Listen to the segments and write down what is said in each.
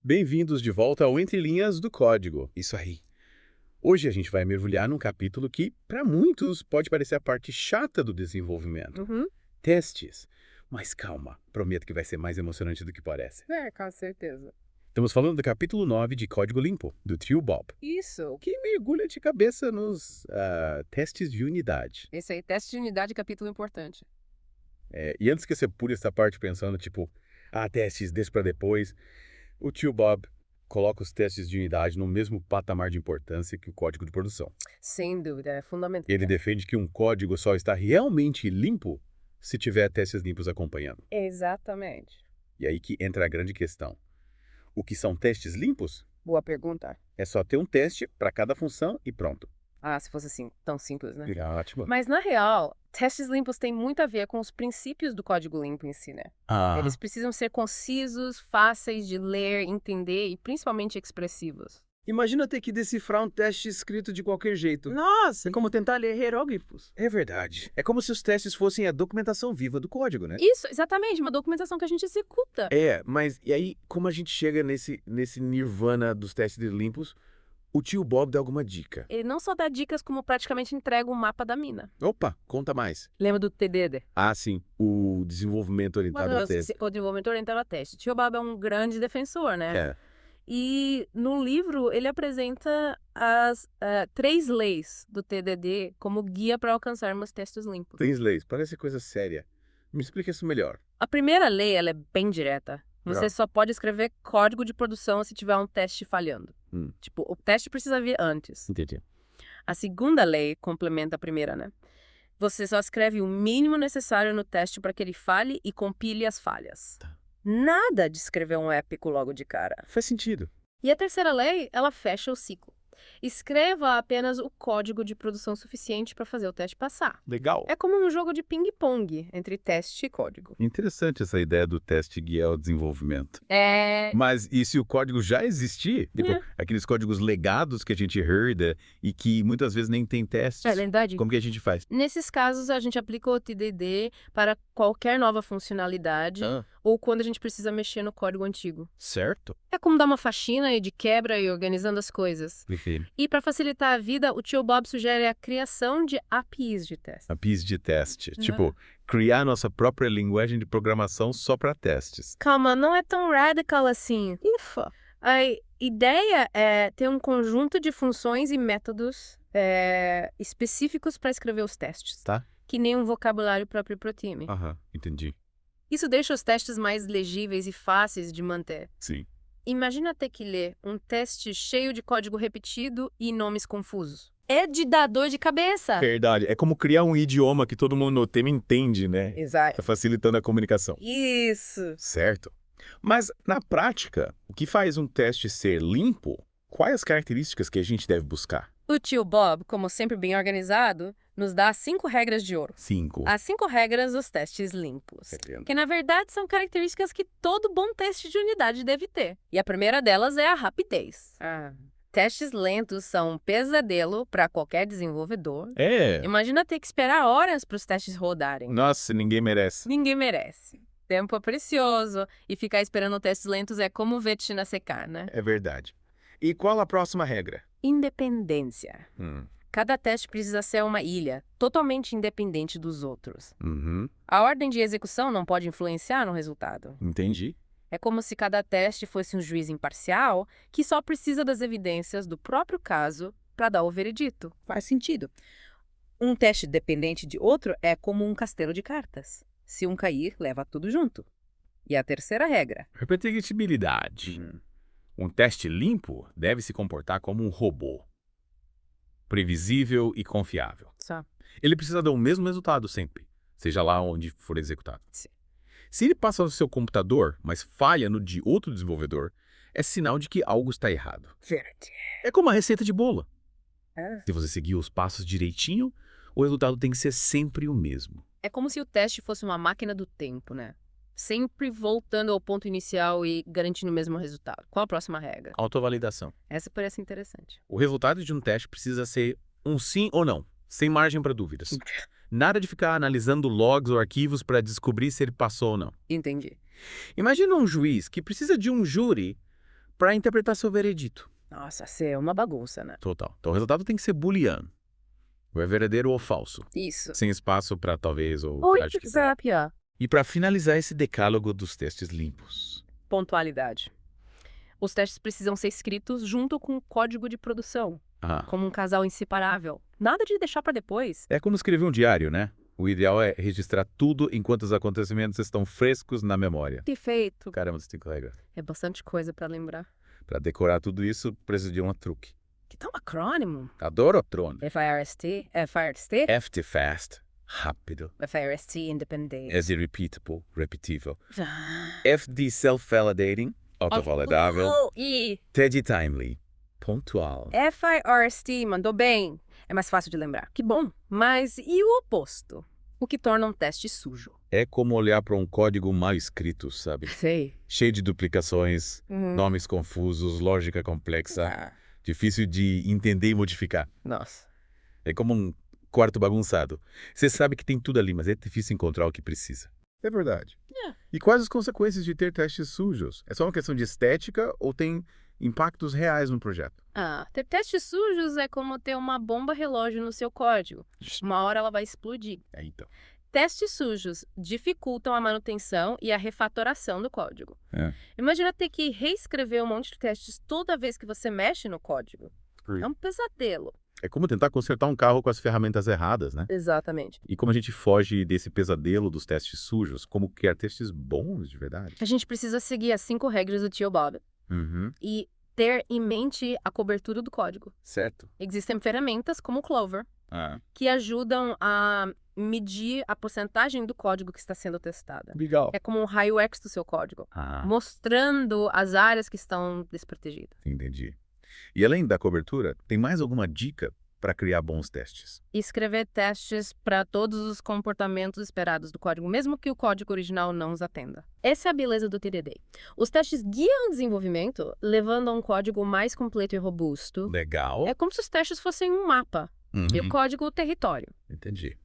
Bem-vindos de volta ao Entre Linhas do Código. Isso aí. Hoje a gente vai mergulhar num capítulo que, para muitos, pode parecer a parte chata do desenvolvimento. Uhum. Testes. Mas calma, prometo que vai ser mais emocionante do que parece. Com certeza. Estamos falando do capítulo 9 de Código Limpo, do trio Bob, Isso. que mergulha de cabeça nos testes de unidade. Esse aí, teste de unidade, capítulo importante. E antes que você pule essa parte pensando, tipo, testes, deixa para depois, o tio Bob coloca os testes de unidade no mesmo patamar de importância que o código de produção. Sem dúvida, é fundamental. Ele defende que um código só está realmente limpo se tiver testes limpos acompanhando. Exatamente. E aí que entra a grande questão. O que são testes limpos? Boa pergunta. É só ter um teste para cada função e pronto. Se fosse assim, tão simples, né? Ótimo. Mas, na real, testes limpos têm muito a ver com os princípios do código limpo em si, né? Eles precisam ser concisos, fáceis de ler, entender e principalmente expressivos. Imagina ter que decifrar um teste escrito de qualquer jeito. Nossa, é como tentar ler hieróglifos. É verdade. É como se os testes fossem a documentação viva do código, né? Isso, exatamente, uma documentação que a gente executa. Mas e aí, como a gente chega nesse nirvana dos testes limpos, o tio Bob dá alguma dica. Ele não só dá dicas, como praticamente entrega um mapa da mina. Opa, conta mais. Lembra do TDD? Ah, sim, o desenvolvimento orientado a teste. O desenvolvimento orientado a teste. Tio Bob é um grande defensor, né? É. E no livro ele apresenta as 3 leis do TDD como guia para alcançarmos testes limpos. 3 leis, parece coisa séria. Me explica isso melhor. A primeira lei ela é bem direta. Você só pode escrever código de produção se tiver um teste falhando. Tipo, o teste precisa vir antes. Entendi. A segunda lei complementa a primeira, né? Você só escreve o mínimo necessário no teste para que ele falhe e compile as falhas. Tá. Nada de escrever um épico logo de cara. Faz sentido. E a terceira lei, ela fecha o ciclo. Escreva apenas o código de produção suficiente para fazer o teste passar. Legal. É como um jogo de ping-pong entre teste e código. Interessante essa ideia do teste guia ao desenvolvimento. É... Mas e se o código já existir? Tipo, aqueles códigos legados que a gente herda e que muitas vezes nem tem testes. É verdade. Como que a gente faz? Nesses casos, a gente aplica o TDD para qualquer nova funcionalidade ou quando a gente precisa mexer no código antigo. Certo. É como dar uma faxina de quebra e organizando as coisas. E para facilitar a vida, o tio Bob sugere a criação de APIs de teste. APIs de teste. Tipo, criar nossa própria linguagem de programação só para testes. Calma, não é tão radical assim. Ufa! A ideia é ter um conjunto de funções e métodos específicos para escrever os testes. Tá. Que nem um vocabulário próprio para o time. Entendi. Isso deixa os testes mais legíveis e fáceis de manter. Sim. Imagina ter que ler um teste cheio de código repetido e nomes confusos. É de dar dor de cabeça. Verdade. É como criar um idioma que todo mundo no tema entende, né? Exato. Tá facilitando a comunicação. Isso. Certo. Mas, na prática, o que faz um teste ser limpo? Quais as características que a gente deve buscar? O tio Bob, como sempre bem organizado, nos dá 5 regras de ouro. 5. As 5 regras dos testes limpos. Entendo. Que, na verdade, são características que todo bom teste de unidade deve ter. E a primeira delas é a rapidez. Testes lentos são um pesadelo para qualquer desenvolvedor. Imagina ter que esperar horas para os testes rodarem. Nossa, ninguém merece. Ninguém merece. Tempo é precioso e ficar esperando testes lentos é como ver China secar, né? É verdade. E qual a próxima regra? Independência. Cada teste precisa ser uma ilha, totalmente independente dos outros. A ordem de execução não pode influenciar no resultado. Entendi. É como se cada teste fosse um juiz imparcial que só precisa das evidências do próprio caso para dar o veredito. Faz sentido. Um teste dependente de outro é como um castelo de cartas. Se um cair, leva tudo junto. E a terceira regra? Repetibilidade. Um teste limpo deve se comportar como um robô. Previsível e confiável. Só. Ele precisa dar o mesmo resultado sempre, seja lá onde for executado. Sim. Se ele passa no seu computador, mas falha no de outro desenvolvedor, é sinal de que algo está errado. Verdade. É como uma receita de bolo. Se você seguir os passos direitinho, o resultado tem que ser sempre o mesmo. É como se o teste fosse uma máquina do tempo, né? Sempre voltando ao ponto inicial e garantindo o mesmo resultado. Qual a próxima regra? Autovalidação. Essa parece interessante. O resultado de um teste precisa ser um sim ou não, sem margem para dúvidas. Nada de ficar analisando logs ou arquivos para descobrir se ele passou ou não. Entendi. Imagina um juiz que precisa de um júri para interpretar seu veredito. Nossa, isso é uma bagunça, né? Total. Então o resultado tem que ser booleano. Ou é verdadeiro ou falso. Isso. Sem espaço para talvez ou Ou acho que exapia. E para finalizar esse decálogo dos testes limpos. Pontualidade. Os testes precisam ser escritos junto com o código de produção, como um casal inseparável. Nada de deixar para depois. É como escrever um diário, né? O ideal é registrar tudo enquanto os acontecimentos estão frescos na memória. Perfeito. Caramba, das 5 regras. É bastante coisa para lembrar. Para decorar tudo isso, precisa de um truque. Que tal um acrônimo? Adoro Tron. FIRST? FT fast, rápido. FIRST independente. S repeatable, repetível. FD self-validating, autovalidável. E TED timely, pontual. FIRST, mandou bem. É mais fácil de lembrar. Que bom. Mas e o oposto? O que torna um teste sujo? É como olhar para um código mal escrito, sabe? Sei. Cheio de duplicações, nomes confusos, lógica complexa, difícil de entender e modificar. Nossa. É como um quarto bagunçado. Você sabe que tem tudo ali, mas é difícil encontrar o que precisa. É verdade. E quais as consequências de ter testes sujos? É só uma questão de estética ou tem impactos reais no projeto? Ter testes sujos é como ter uma bomba relógio no seu código. Uma hora ela vai explodir. Então. Testes sujos dificultam a manutenção e a refatoração do código. Imagina ter que reescrever um monte de testes toda vez que você mexe no código. É um pesadelo. É como tentar consertar um carro com as ferramentas erradas, né? Exatamente. E como a gente foge desse pesadelo dos testes sujos, como criar testes bons de verdade? A gente precisa seguir as 5 regras do Tio Bob e ter em mente a cobertura do código. Certo. Existem ferramentas como o Clover que ajudam a medir a porcentagem do código que está sendo testada. Legal. É como um raio-x do seu código, mostrando as áreas que estão desprotegidas. Entendi. E além da cobertura, tem mais alguma dica para criar bons testes? Escrever testes para todos os comportamentos esperados do código, mesmo que o código original não os atenda. Essa é a beleza do TDD. Os testes guiam o desenvolvimento, levando a um código mais completo e robusto. Legal. É como se os testes fossem um mapa e o código o território. Entendi.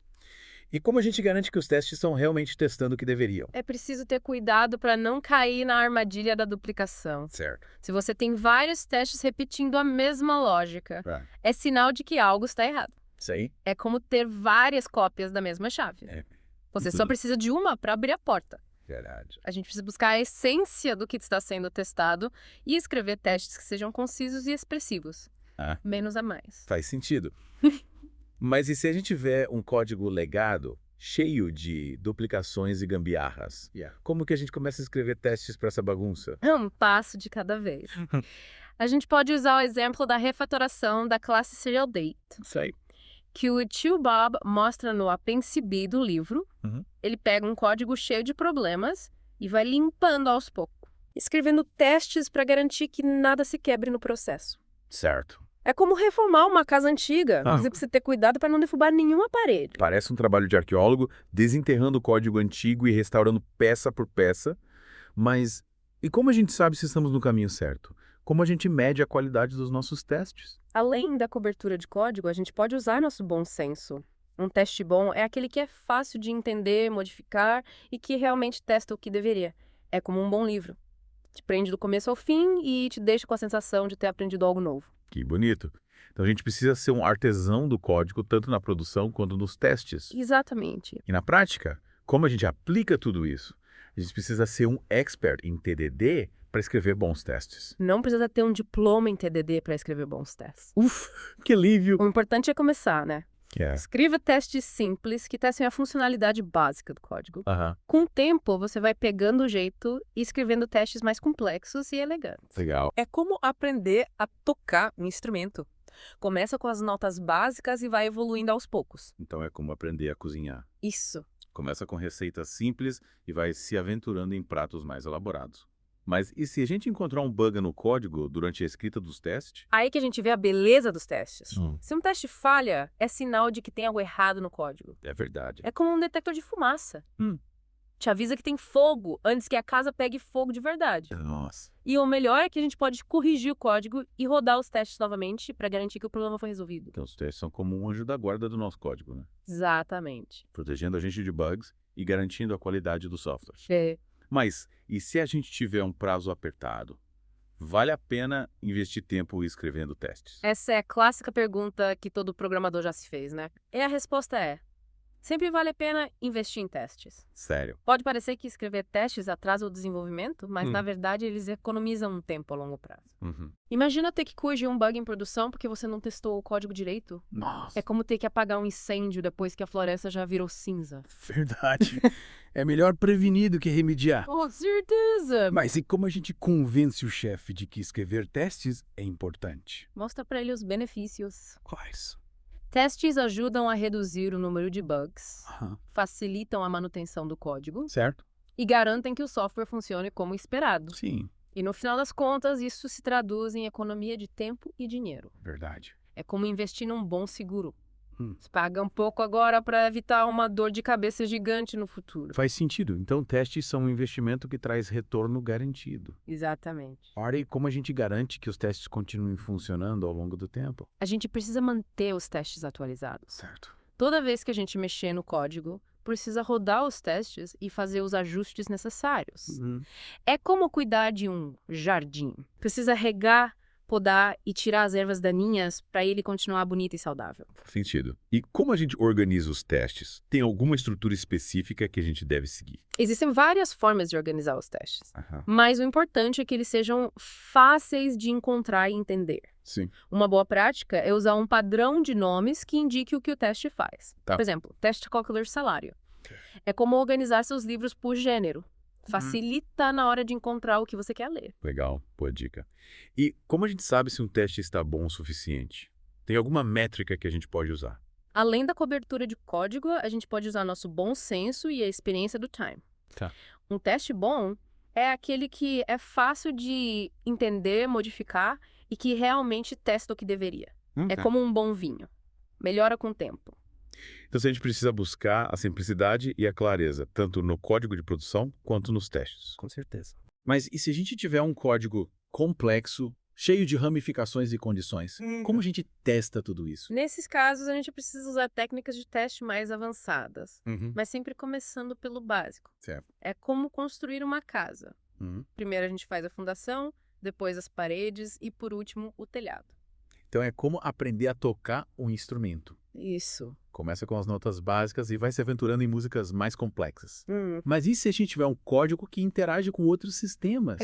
E como a gente garante que os testes estão realmente testando o que deveriam? É preciso ter cuidado para não cair na armadilha da duplicação. Certo. Se você tem vários testes repetindo a mesma lógica, é sinal de que algo está errado. Isso aí? É como ter várias cópias da mesma chave. Você só precisa de uma para abrir a porta. Verdade. A gente precisa buscar a essência do que está sendo testado e escrever testes que sejam concisos e expressivos. Menos a mais. Faz sentido. Mas e se a gente tiver um código legado cheio de duplicações e gambiarras? Como que a gente começa a escrever testes para essa bagunça? É um passo de cada vez. A gente pode usar o exemplo da refatoração da classe Serial Date. Isso aí. Que o tio Bob mostra no apêndice B do livro. Ele pega um código cheio de problemas e vai limpando aos poucos, escrevendo testes para garantir que nada se quebre no processo. Certo. É como reformar uma casa antiga. Você precisa ter cuidado para não derrubar nenhuma parede. Parece um trabalho de arqueólogo, desenterrando o código antigo e restaurando peça por peça. Mas e como a gente sabe se estamos no caminho certo? Como a gente mede a qualidade dos nossos testes? Além da cobertura de código, a gente pode usar nosso bom senso. Um teste bom é aquele que é fácil de entender, modificar e que realmente testa o que deveria. É como um bom livro. Te prende do começo ao fim e te deixa com a sensação de ter aprendido algo novo. Que bonito. Então a gente precisa ser um artesão do código, tanto na produção quanto nos testes. Exatamente. E na prática, como a gente aplica tudo isso? A gente precisa ser um expert em TDD para escrever bons testes. Não precisa ter um diploma em TDD para escrever bons testes. Que alívio! O importante é começar, né? Escreva testes simples que testem a funcionalidade básica do código. Com o tempo, você vai pegando o jeito e escrevendo testes mais complexos e elegantes. Legal. É como aprender a tocar um instrumento. Começa com as notas básicas e vai evoluindo aos poucos. Então é como aprender a cozinhar. Isso. Começa com receitas simples e vai se aventurando em pratos mais elaborados. Mas e se a gente encontrar um bug no código durante a escrita dos testes? Aí que a gente vê a beleza dos testes. Se um teste falha, é sinal de que tem algo errado no código. É verdade. É como um detector de fumaça. Te avisa que tem fogo antes que a casa pegue fogo de verdade. Nossa. E o melhor é que a gente pode corrigir o código e rodar os testes novamente para garantir que o problema foi resolvido. Então os testes são como um anjo da guarda do nosso código, né? Exatamente. Protegendo a gente de bugs e garantindo a qualidade do software. É. Mas, e se a gente tiver um prazo apertado? Vale a pena investir tempo escrevendo testes? Essa é a clássica pergunta que todo programador já se fez, né? E a resposta é: sempre vale a pena investir em testes. Sério. Pode parecer que escrever testes atrasa o desenvolvimento, mas na verdade eles economizam um tempo a longo prazo. Imagina ter que corrigir um bug em produção porque você não testou o código direito. Nossa. É como ter que apagar um incêndio depois que a floresta já virou cinza. Verdade. É melhor prevenir do que remediar. Com certeza! Mas e como a gente convence o chefe de que escrever testes é importante? Mostra pra ele os benefícios. Quais? Testes ajudam a reduzir o número de bugs, Aham. facilitam a manutenção do código Certo? e garantem que o software funcione como esperado. Sim, E no final das contas, isso se traduz em economia de tempo e dinheiro. verdade. É como investir num bom seguro. Hum. Você paga um pouco agora para evitar uma dor de cabeça gigante no futuro. Faz sentido. Então, testes são um investimento que traz retorno garantido. Exatamente. Ora, e como a gente garante que os testes continuem funcionando ao longo do tempo? A gente precisa manter os testes atualizados. Certo. Toda vez que a gente mexer no código, precisa rodar os testes e fazer os ajustes necessários. É como cuidar de um jardim. Precisa regar, podar e tirar as ervas daninhas para ele continuar bonito e saudável. Faz sentido. E como a gente organiza os testes? Tem alguma estrutura específica que a gente deve seguir? Existem várias formas de organizar os testes, Aham. mas o importante é que eles sejam fáceis de encontrar e entender. Sim. Uma boa prática é usar um padrão de nomes que indique o que o teste faz. Tá. Por exemplo, teste calcular salário. É como organizar seus livros por gênero. Facilita na hora de encontrar o que você quer ler. Legal, boa dica. E como a gente sabe se um teste está bom o suficiente? Tem alguma métrica que a gente pode usar? Além da cobertura de código, a gente pode usar nosso bom senso e a experiência do time. Tá. Um teste bom é aquele que é fácil de entender, modificar e que realmente testa o que deveria. É como um bom vinho. Melhora com o tempo. Então, a gente precisa buscar a simplicidade e a clareza, tanto no código de produção quanto nos testes. Com certeza. Mas e se a gente tiver um código complexo, cheio de ramificações e condições? Como a gente testa tudo isso? Nesses casos, a gente precisa usar técnicas de teste mais avançadas, mas sempre começando pelo básico. Certo. É como construir uma casa. Primeiro a gente faz a fundação, depois as paredes e, por último, o telhado. Então é como aprender a tocar um instrumento. Isso. Começa com as notas básicas e vai se aventurando em músicas mais complexas. Mas e se a gente tiver um código que interage com outros sistemas?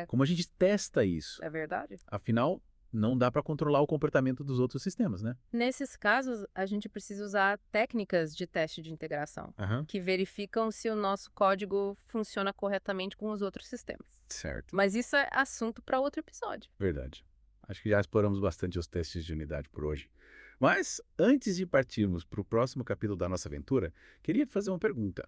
Como a gente testa isso? É verdade? Afinal, não dá para controlar o comportamento dos outros sistemas, né? Nesses casos, a gente precisa usar técnicas de teste de integração, que verificam se o nosso código funciona corretamente com os outros sistemas. Certo. Mas isso é assunto para outro episódio. Verdade. Acho que já exploramos bastante os testes de unidade por hoje. Mas, antes de partirmos para o próximo capítulo da nossa aventura, queria fazer uma pergunta.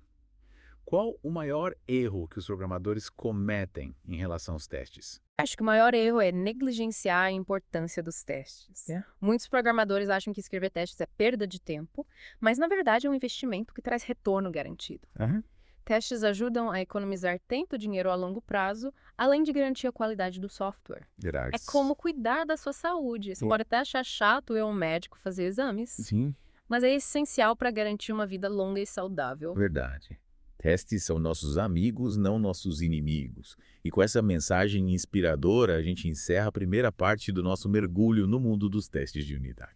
Qual o maior erro que os programadores cometem em relação aos testes? Acho que o maior erro é negligenciar a importância dos testes. Muitos programadores acham que escrever testes é perda de tempo, mas na verdade é um investimento que traz retorno garantido. Testes ajudam a economizar tempo e dinheiro a longo prazo, além de garantir a qualidade do software. É como cuidar da sua saúde. Você pode até achar chato eu, um médico, fazer exames, Sim. mas é essencial para garantir uma vida longa e saudável. Verdade. Testes são nossos amigos, não nossos inimigos. E com essa mensagem inspiradora, a gente encerra a primeira parte do nosso mergulho no mundo dos testes de unidade.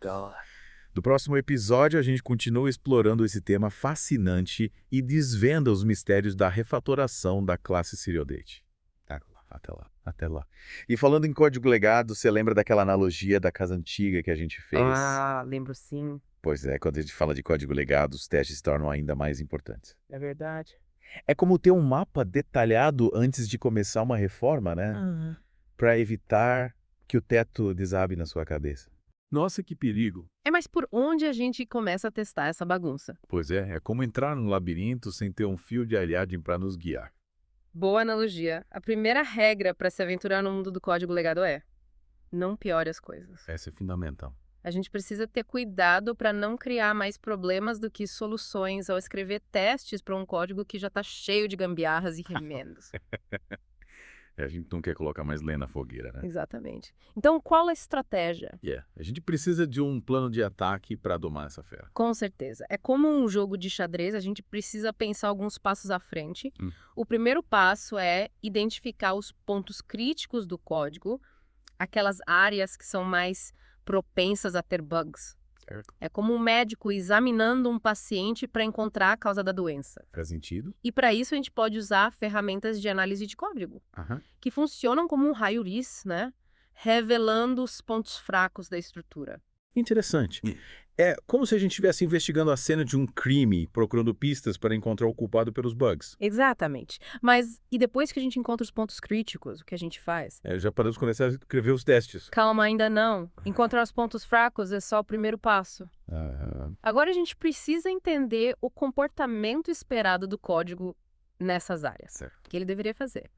No próximo episódio, a gente continua explorando esse tema fascinante e desvenda os mistérios da refatoração da classe Seriodate. Até lá, até lá. E falando em código legado, você lembra daquela analogia da casa antiga que a gente fez? Ah, lembro sim. Pois é, quando a gente fala de código legado, os testes se tornam ainda mais importantes. É verdade. É como ter um mapa detalhado antes de começar uma reforma, né? Para evitar que o teto desabe na sua cabeça. Nossa, que perigo. É mais por onde a gente começa a testar essa bagunça. Pois é como entrar no labirinto sem ter um fio de Ariadne para nos guiar. Boa analogia. A primeira regra para se aventurar no mundo do código legado é: não piore as coisas. Essa é fundamental. A gente precisa ter cuidado para não criar mais problemas do que soluções ao escrever testes para um código que já está cheio de gambiarras e remendos. A gente não quer colocar mais lenha na fogueira, né? Exatamente. Então, qual a estratégia? A gente precisa de um plano de ataque para domar essa fera. Com certeza. É como um jogo de xadrez, a gente precisa pensar alguns passos à frente. O primeiro passo é identificar os pontos críticos do código, aquelas áreas que são mais propensas a ter bugs. Certo. É como um médico examinando um paciente para encontrar a causa da doença. Faz sentido? E para isso a gente pode usar ferramentas de análise de código, que funcionam como um raio-x, né? Revelando os pontos fracos da estrutura. Interessante. É como se a gente estivesse investigando a cena de um crime, procurando pistas para encontrar o culpado pelos bugs. Exatamente. Mas e depois que a gente encontra os pontos críticos, o que a gente faz? Já podemos começar a escrever os testes. Calma, ainda não. Encontrar os pontos fracos é só o primeiro passo. Agora a gente precisa entender o comportamento esperado do código nessas áreas. Certo. Que ele deveria fazer.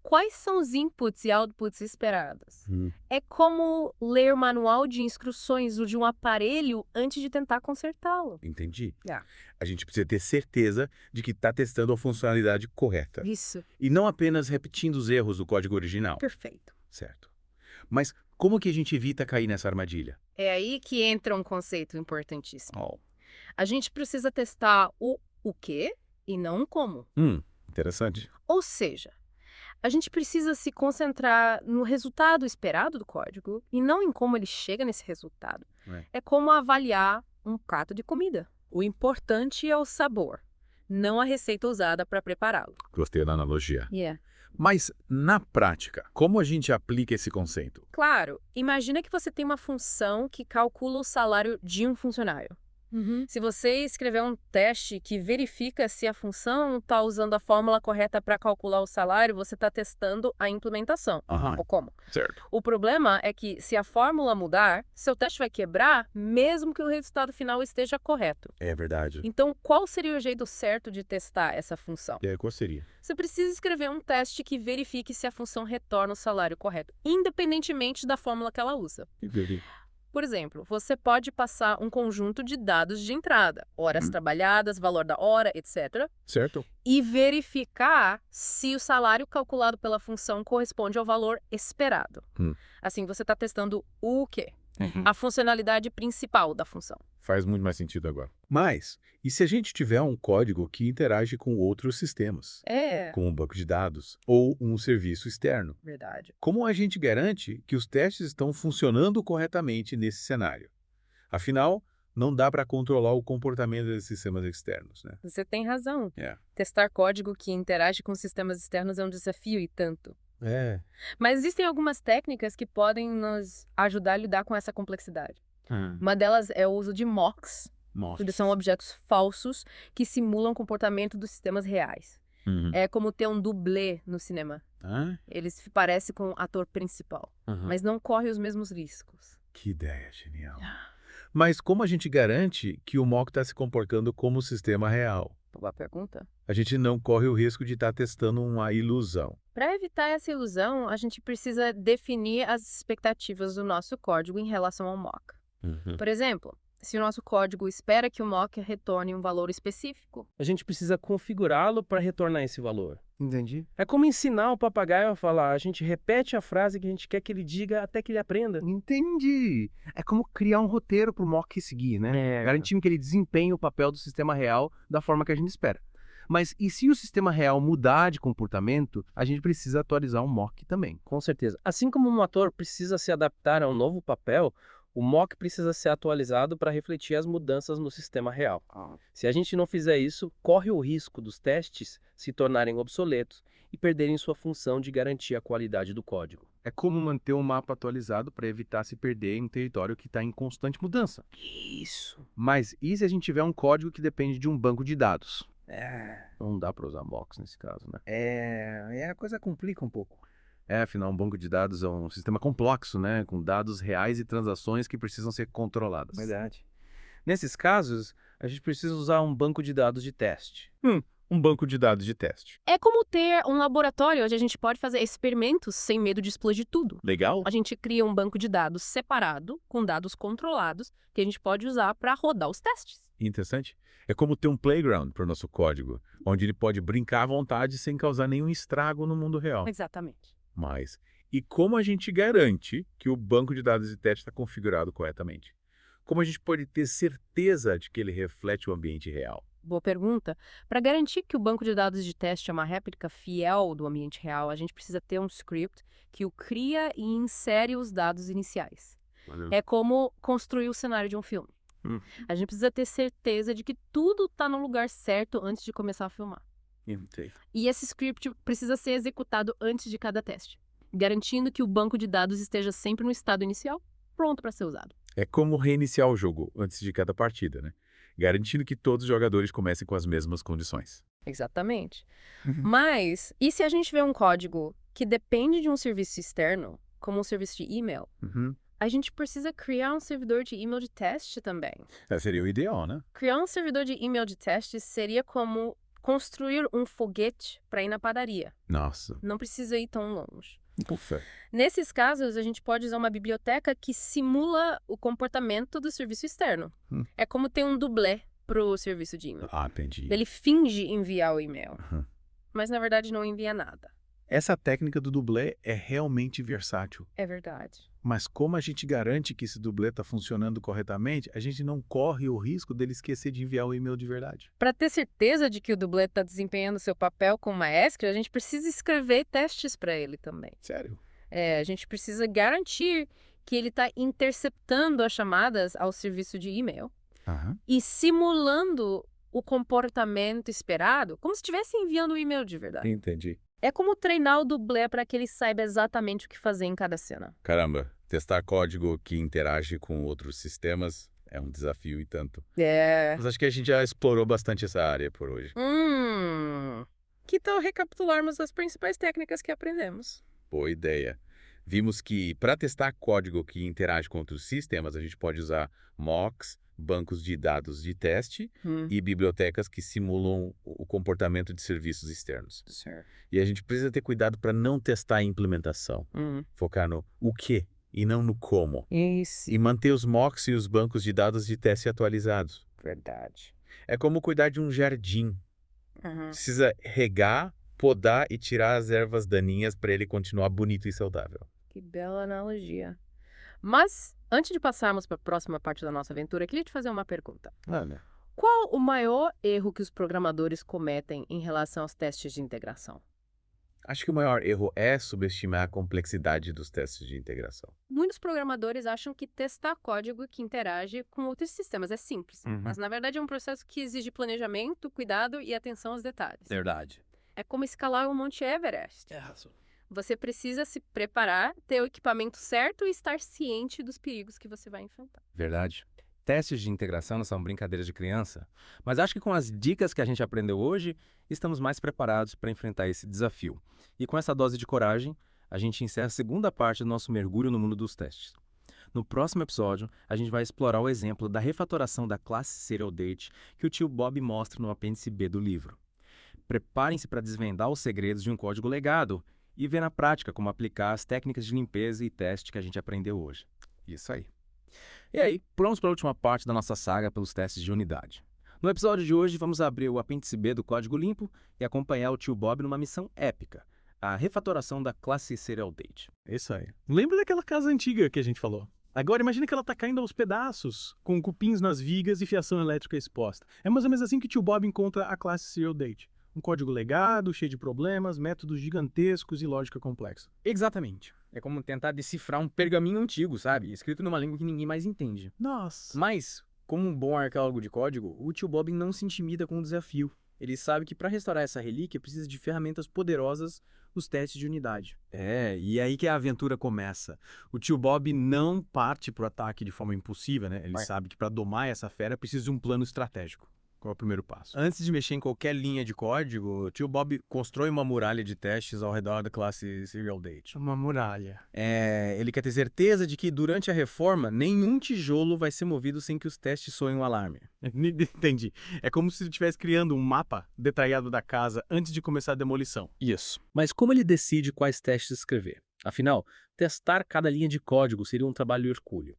Quais são os inputs e outputs esperados? É como ler o manual de instruções de um aparelho antes de tentar consertá-lo. Entendi. A gente precisa ter certeza de que está testando a funcionalidade correta. Isso. E não apenas repetindo os erros do código original. Perfeito. Certo. Mas como que a gente evita cair nessa armadilha? É aí que entra um conceito importantíssimo. A gente precisa testar o quê e não o como. Interessante. Ou seja, a gente precisa se concentrar no resultado esperado do código e não em como ele chega nesse resultado. É como avaliar um prato de comida. O importante é o sabor, não a receita usada para prepará-lo. Gostei da analogia. Mas, na prática, como a gente aplica esse conceito? Claro, imagina que você tem uma função que calcula o salário de um funcionário. Se você escrever um teste que verifica se a função está usando a fórmula correta para calcular o salário, você está testando a implementação. Ou como? Certo. O problema é que se a fórmula mudar, seu teste vai quebrar mesmo que o resultado final esteja correto. É verdade. Então, qual seria o jeito certo de testar essa função? Qual seria? Você precisa escrever um teste que verifique se a função retorna o salário correto, independentemente da fórmula que ela usa. Por exemplo, você pode passar um conjunto de dados de entrada, horas trabalhadas, valor da hora, etc. Certo. E verificar se o salário calculado pela função corresponde ao valor esperado. Assim, você está testando o quê? A funcionalidade principal da função. Faz muito mais sentido agora. Mas, e se a gente tiver um código que interage com outros sistemas? Com um banco de dados ou um serviço externo? Verdade. Como a gente garante que os testes estão funcionando corretamente nesse cenário? Afinal, não dá para controlar o comportamento desses sistemas externos, né? Você tem razão. Testar código que interage com sistemas externos é um desafio e tanto. Mas existem algumas técnicas que podem nos ajudar a lidar com essa complexidade. Uma delas é o uso de mocks, que são objetos falsos que simulam o comportamento dos sistemas reais. É como ter um dublê no cinema. Ele se parece com o ator principal, mas não corre os mesmos riscos. Que ideia genial. Mas como a gente garante que o mock está se comportando como o sistema real? Boa pergunta. A gente não corre o risco de estar testando uma ilusão. Para evitar essa ilusão, a gente precisa definir as expectativas do nosso código em relação ao mock. Por exemplo, se o nosso código espera que o mock retorne um valor específico, a gente precisa configurá-lo para retornar esse valor. Entendi. É como ensinar o papagaio a falar. A gente repete a frase que a gente quer que ele diga até que ele aprenda. Entendi. É como criar um roteiro para o mock seguir, né? Garantindo que ele desempenhe o papel do sistema real da forma que a gente espera. Mas e se o sistema real mudar de comportamento, a gente precisa atualizar o mock também. Com certeza. Assim como um ator precisa se adaptar a um novo papel, o mock precisa ser atualizado para refletir as mudanças no sistema real. Se a gente não fizer isso, corre o risco dos testes se tornarem obsoletos e perderem sua função de garantir a qualidade do código. É como manter um mapa atualizado para evitar se perder em um território que está em constante mudança. Isso. Mas e se a gente tiver um código que depende de um banco de dados? Não dá para usar mocks nesse caso, né? A coisa complica um pouco. Afinal, um banco de dados é um sistema complexo, né? Com dados reais e transações que precisam ser controladas. Verdade. Nesses casos, a gente precisa usar um banco de dados de teste. Um banco de dados de teste. é como ter um laboratório onde a gente pode fazer experimentos sem medo de explodir tudo. Legal? A gente cria um banco de dados separado, com dados controlados, que a gente pode usar para rodar os testes. Interessante. É como ter um playground para o nosso código, onde ele pode brincar à vontade sem causar nenhum estrago no mundo real. Exatamente. Mas, e como a gente garante que o banco de dados de teste está configurado corretamente? Como a gente pode ter certeza de que ele reflete o ambiente real? Boa pergunta. Para garantir que o banco de dados de teste é uma réplica fiel do ambiente real, a gente precisa ter um script que o cria e insere os dados iniciais. É como construir o cenário de um filme. A gente precisa ter certeza de que tudo está no lugar certo antes de começar a filmar. Entendi. E esse script precisa ser executado antes de cada teste, garantindo que o banco de dados esteja sempre no estado inicial, pronto para ser usado. É como reiniciar o jogo antes de cada partida, né? Garantindo que todos os jogadores comecem com as mesmas condições. Exatamente. Mas, e se a gente vê um código que depende de um serviço externo, como um serviço de e-mail, a gente precisa criar um servidor de e-mail de teste também. Seria o ideal, né? Criar um servidor de e-mail de teste seria como construir um foguete para ir na padaria. Nossa. Não precisa ir tão longe. Ufa. Nesses casos, a gente pode usar uma biblioteca que simula o comportamento do serviço externo. É como ter um dublê para o serviço de e-mail. Entendi. Ele finge enviar o e-mail, mas na verdade não envia nada. Essa técnica do dublê é realmente versátil. É verdade. Mas como a gente garante que esse dublê está funcionando corretamente, a gente não corre o risco dele esquecer de enviar o e-mail de verdade. Para ter certeza de que o dublê está desempenhando seu papel como maestro, a gente precisa escrever testes para ele também. Sério? A gente precisa garantir que ele está interceptando as chamadas ao serviço de e-mail e simulando o comportamento esperado, como se estivesse enviando um e-mail de verdade. Entendi. É como treinar o dublê para que ele saiba exatamente o que fazer em cada cena. Caramba, testar código que interage com outros sistemas é um desafio e tanto. Mas acho que a gente já explorou bastante essa área por hoje. Que tal recapitularmos as principais técnicas que aprendemos? Boa ideia. Vimos que para testar código que interage com outros sistemas, a gente pode usar mocks, bancos de dados de teste e bibliotecas que simulam o comportamento de serviços externos. E a gente precisa ter cuidado para não testar a implementação. Focar no o que e não no como. Isso. E manter os mocks e os bancos de dados de teste atualizados. Verdade. É como cuidar de um jardim. Precisa regar, podar e tirar as ervas daninhas para ele continuar bonito e saudável. Que bela analogia. Mas, antes de passarmos para a próxima parte da nossa aventura, eu queria te fazer uma pergunta. Qual o maior erro que os programadores cometem em relação aos testes de integração? Acho que o maior erro é subestimar a complexidade dos testes de integração. Muitos programadores acham que testar código que interage com outros sistemas é simples, mas na verdade é um processo que exige planejamento, cuidado e atenção aos detalhes. Verdade. É como escalar o Monte Everest. Você precisa se preparar, ter o equipamento certo e estar ciente dos perigos que você vai enfrentar. Verdade. Testes de integração não são brincadeiras de criança, mas acho que com as dicas que a gente aprendeu hoje, estamos mais preparados para enfrentar esse desafio. E com essa dose de coragem, a gente encerra a segunda parte do nosso mergulho no mundo dos testes. No próximo episódio, a gente vai explorar o exemplo da refatoração da classe Serial Date que o tio Bob mostra no apêndice B do livro. Preparem-se para desvendar os segredos de um código legado e ver na prática como aplicar as técnicas de limpeza e teste que a gente aprendeu hoje. Isso aí. E aí, prontos para a última parte da nossa saga pelos testes de unidade. No episódio de hoje, vamos abrir o apêndice B do Código Limpo e acompanhar o tio Bob numa missão épica, a refatoração da classe Serial Date. Isso aí. Lembra daquela casa antiga que a gente falou? Agora imagina que ela tá caindo aos pedaços, com cupins nas vigas e fiação elétrica exposta. É mais ou menos assim que o tio Bob encontra a classe Serial Date. Um código legado, cheio de problemas, métodos gigantescos e lógica complexa. Exatamente. É como tentar decifrar um pergaminho antigo, sabe? Escrito numa língua que ninguém mais entende. Nossa. Mas, como um bom arqueólogo de código, o tio Bob não se intimida com o desafio. Ele sabe que para restaurar essa relíquia precisa de ferramentas poderosas nos testes de unidade. E aí que a aventura começa. O tio Bob não parte pro ataque de forma impulsiva, né? Ele sabe que para domar essa fera precisa de um plano estratégico. Qual é o primeiro passo? Antes de mexer em qualquer linha de código, o tio Bob constrói uma muralha de testes ao redor da classe Serial Date. Uma muralha. Ele quer ter certeza de que durante a reforma, nenhum tijolo vai ser movido sem que os testes soem um alarme. Entendi. É como se ele estivesse criando um mapa detalhado da casa antes de começar a demolição. Isso. Mas como ele decide quais testes escrever? Afinal, testar cada linha de código seria um trabalho hercúleo.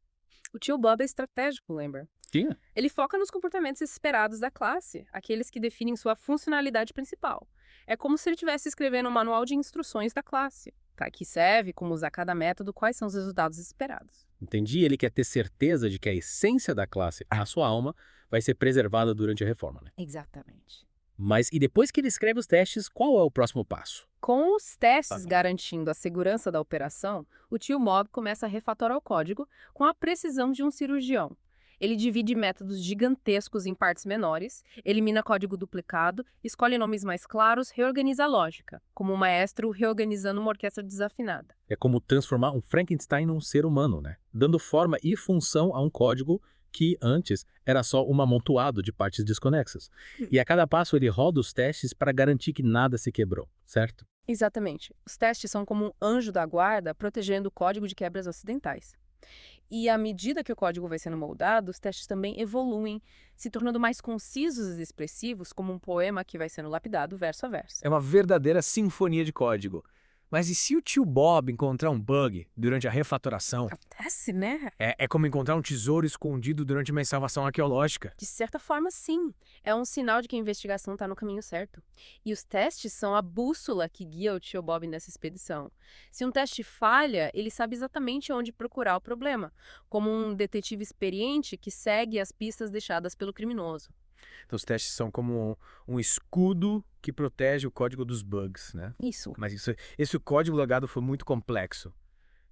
O tio Bob é estratégico, lembra? Tinha? Ele foca nos comportamentos esperados da classe, aqueles que definem sua funcionalidade principal. É como se ele estivesse escrevendo um manual de instruções da classe, tá? Que serve como usar cada método, quais são os resultados esperados. Entendi, ele quer ter certeza de que a essência da classe, a sua alma, vai ser preservada durante a reforma, né? Exatamente. Mas e depois que ele escreve os testes, qual é o próximo passo? Com os testes garantindo a segurança da operação, o tio Bob começa a refatorar o código com a precisão de um cirurgião. Ele divide métodos gigantescos em partes menores, elimina código duplicado, escolhe nomes mais claros, reorganiza a lógica, como um maestro reorganizando uma orquestra desafinada. É como transformar um Frankenstein num ser humano, né? Dando forma e função a um código que antes era só um amontoado de partes desconexas. E a cada passo ele roda os testes para garantir que nada se quebrou, certo? Exatamente. Os testes são como um anjo da guarda protegendo o código de quebras acidentais. E à medida que o código vai sendo moldado, os testes também evoluem, se tornando mais concisos e expressivos, como um poema que vai sendo lapidado verso a verso. É uma verdadeira sinfonia de código. Mas e se o tio Bob encontrar um bug durante a refatoração? Acontece, né? É como encontrar um tesouro escondido durante uma escavação arqueológica. De certa forma, sim. É um sinal de que a investigação está no caminho certo. E os testes são a bússola que guia o tio Bob nessa expedição. Se um teste falha, ele sabe exatamente onde procurar o problema, como um detetive experiente que segue as pistas deixadas pelo criminoso. Então, os testes são como um escudo que protege o código dos bugs, né? Isso. Mas esse código logado foi muito complexo,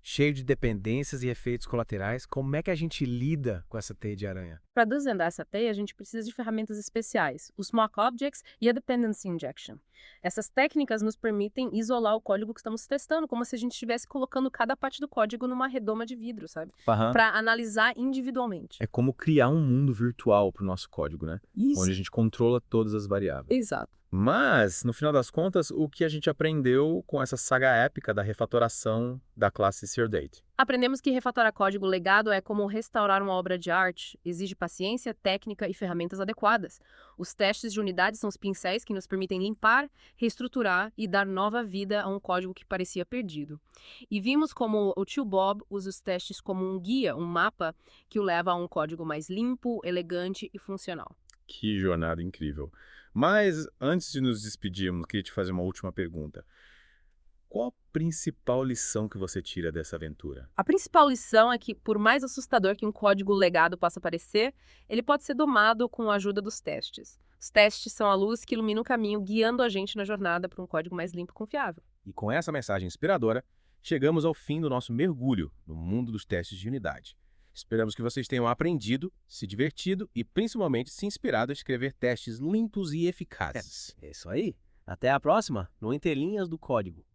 cheio de dependências e efeitos colaterais. Como é que a gente lida com essa teia de aranha? Para desvendar essa teia, a gente precisa de ferramentas especiais, os Mock Objects e a Dependency Injection. Essas técnicas nos permitem isolar o código que estamos testando, como se a gente estivesse colocando cada parte do código numa redoma de vidro, sabe? Para analisar individualmente. É como criar um mundo virtual para o nosso código, né? Isso. Onde a gente controla todas as variáveis. Exato. Mas, no final das contas, o que a gente aprendeu com essa saga épica da refatoração da classe SearDate? Aprendemos que refatorar código legado é como restaurar uma obra de arte, exige paciência, técnica e ferramentas adequadas. Os testes de unidade são os pincéis que nos permitem limpar, reestruturar e dar nova vida a um código que parecia perdido. E vimos como o tio Bob usa os testes como um guia, um mapa, que o leva a um código mais limpo, elegante e funcional. Que jornada incrível. Mas, antes de nos despedirmos, queria te fazer uma última pergunta. Qual a principal lição que você tira dessa aventura? A principal lição é que, por mais assustador que um código legado possa parecer, ele pode ser domado com a ajuda dos testes. Os testes são a luz que ilumina o caminho, guiando a gente na jornada para um código mais limpo e confiável. E com essa mensagem inspiradora, chegamos ao fim do nosso mergulho no mundo dos testes de unidade. Esperamos que vocês tenham aprendido, se divertido e principalmente se inspirado a escrever testes limpos e eficazes. É isso aí. Até a próxima, no Entre Linhas do Código.